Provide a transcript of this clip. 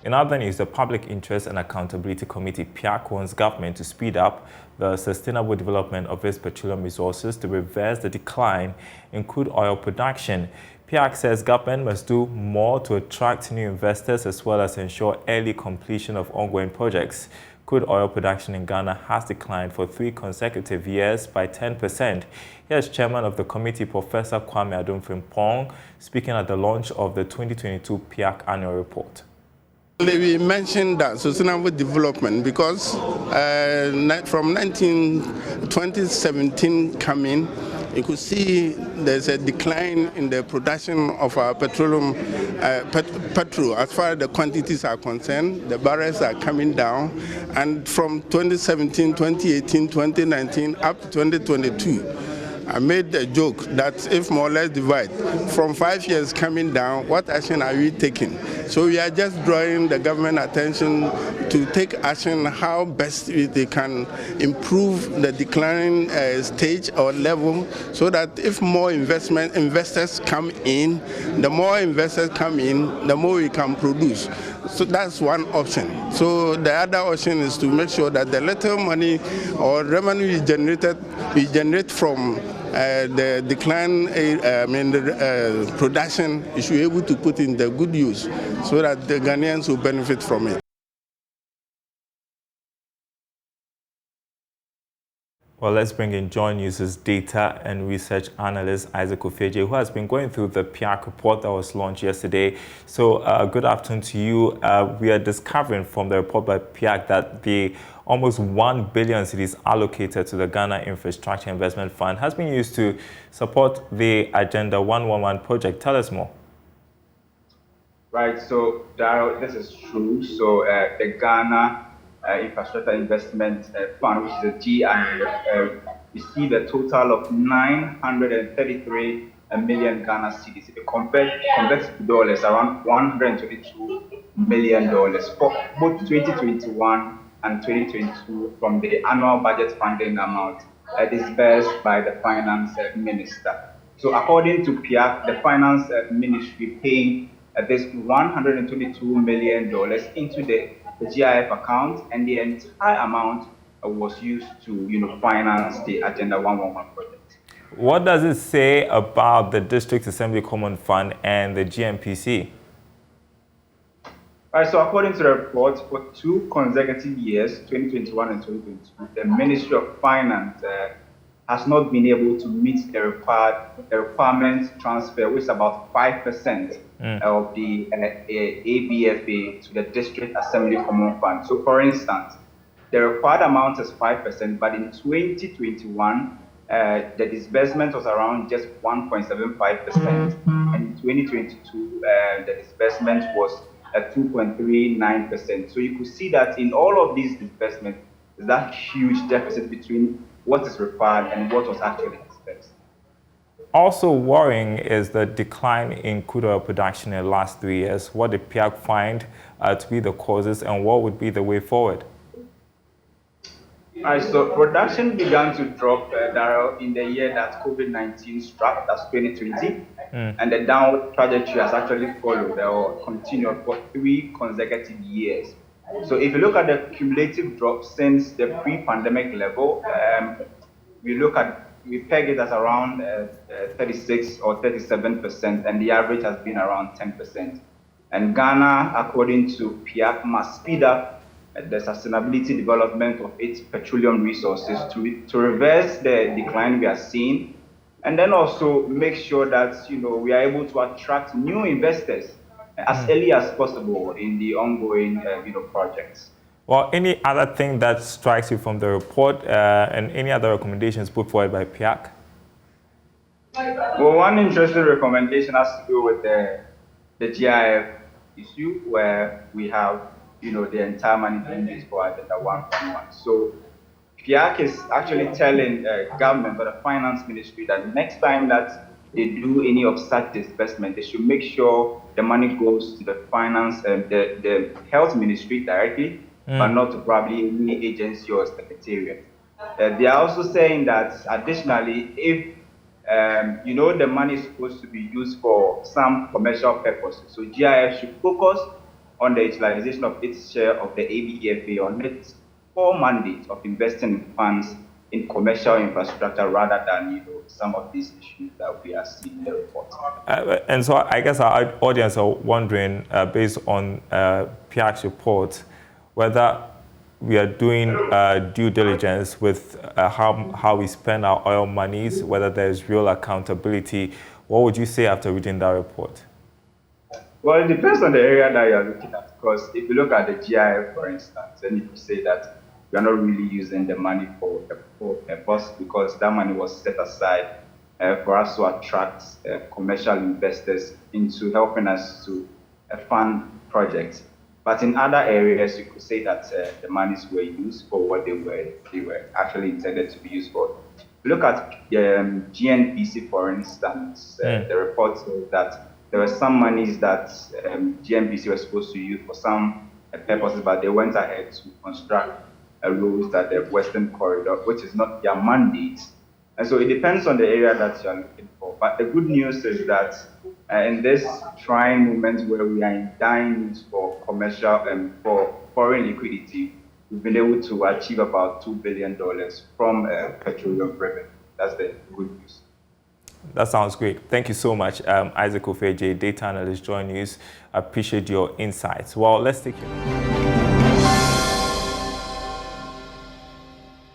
In other news, the Public Interest and Accountability Committee, PIAC, wants government to speed up the sustainable development of its petroleum resources to reverse the decline in crude oil production. PIAC says government must do more to attract new investors as well as ensure early completion of ongoing projects. Crude oil production in Ghana has declined for 3 consecutive years by 10%. Here's Chairman of the committee, Professor Kwame Adom-Frimpong, speaking at the launch of the 2022 PIAC annual report. We mentioned that sustainable development because from 2017 coming, you could see there's a decline in the production of our petroleum, petrol. As far as the quantities are concerned, the barrels are coming down, and from 2017, 2018, 2019 up to 2022. I made a joke that if more or less divide from 5 years coming down, what action are we taking? So we are just drawing the government attention to take action how best they can improve the declining stage or level, so that if more investors come in, the more investors come in, the more we can produce. So that's one option. So the other option is to make sure that the little money or revenue we generate from the decline, the production, we should be able to put in the good use so that the Ghanaians will benefit from it. Well, let's bring in JoyNews' data and research analyst Isaac Ofeje, who has been going through the PIAC report that was launched yesterday. So good afternoon to you. We are discovering from the report by PIAC that the almost 1 billion cedis allocated to the Ghana Infrastructure Investment Fund has been used to support the Agenda 111 project. Tell us more. Right, so Daryl, this is true. So the Ghana Infrastructure Investment Fund, which is a GIF, received a total of 933 million Ghana cedis. If you convert to dollars, around $122 million for both 2021 and 2022 from the annual budget funding amount disbursed by the Finance Minister. So according to PIAC, the Finance Ministry paid this $122 million into the GIF account, and the entire amount was used to finance the Agenda 111 project. What does it say about the District Assembly Common Fund and the GMPC? Right, so according to the report, for 2 consecutive years, 2021 and 2022, the Ministry of Finance has not been able to meet the requirement transfer, which is about 5% of the ABFA to the District Assembly Common Fund. So, for instance, the required amount is 5%, but in 2021, the disbursement was around just 1.75%, and in 2022, the disbursement was at 2.39%. So you could see that in all of these disbursements, there's that huge deficit between what is required and what was actually disbursed. Also worrying is the decline in crude oil production in the last 3 years. What did PIAC find to be the causes, and what would be the way forward? All right, so production began to drop, Daryl, in the year that COVID-19 struck, that's 2020, and the downward trajectory has actually followed or continued for 3 consecutive years. So if you look at the cumulative drop since the pre-pandemic level, we peg it as around 36 or 37%, and the average has been around 10%. And Ghana, according to PIAC, must speed up the sustainability development of its petroleum resources to reverse the decline we are seeing, and then also make sure that we are able to attract new investors as early as possible in the ongoing projects. Well, any other thing that strikes you from the report and any other recommendations put forward by PIAC? Well, one interesting recommendation has to do with the GIF issue, where we have the entire money being used for Agenda 111. So PIAC is actually telling government or the Finance Ministry that next time that they do any of such disbursement, they should make sure the money goes to the finance, the health ministry directly, but not to probably any agency or secretariat. They are also saying that additionally, if the money is supposed to be used for some commercial purposes, so GIF should focus on the utilization of its share of the ABEFA on its core mandate of investing in funds in commercial infrastructure rather than some of these issues that we are seeing in the report. And so I guess our audience are wondering, based on PIAC's report, whether we are doing due diligence with how we spend our oil monies, whether there's real accountability. What would you say after reading that report? Well, it depends on the area that you're looking at, because if you look at the GIF, for instance, then you could say that we are not really using the money for a purpose, because that money was set aside for us to attract commercial investors into helping us to fund projects. But in other areas, you could say that the monies were used for what they were actually intended to be used for. If you look at GNPC, for instance, the report says that there were some monies that GNPC was supposed to use for some purposes, but they went ahead to construct roads at the Western Corridor, which is not their mandate. And so it depends on the area that you're looking for. But the good news is that in this trying moment where we are in dying need for commercial and for foreign liquidity, we've been able to achieve about $2 billion from petroleum revenue. That's the good news. That sounds great. Thank you so much, Isaac Ofeje, data analyst, JoyNews. I appreciate your insights. Well, let's take it.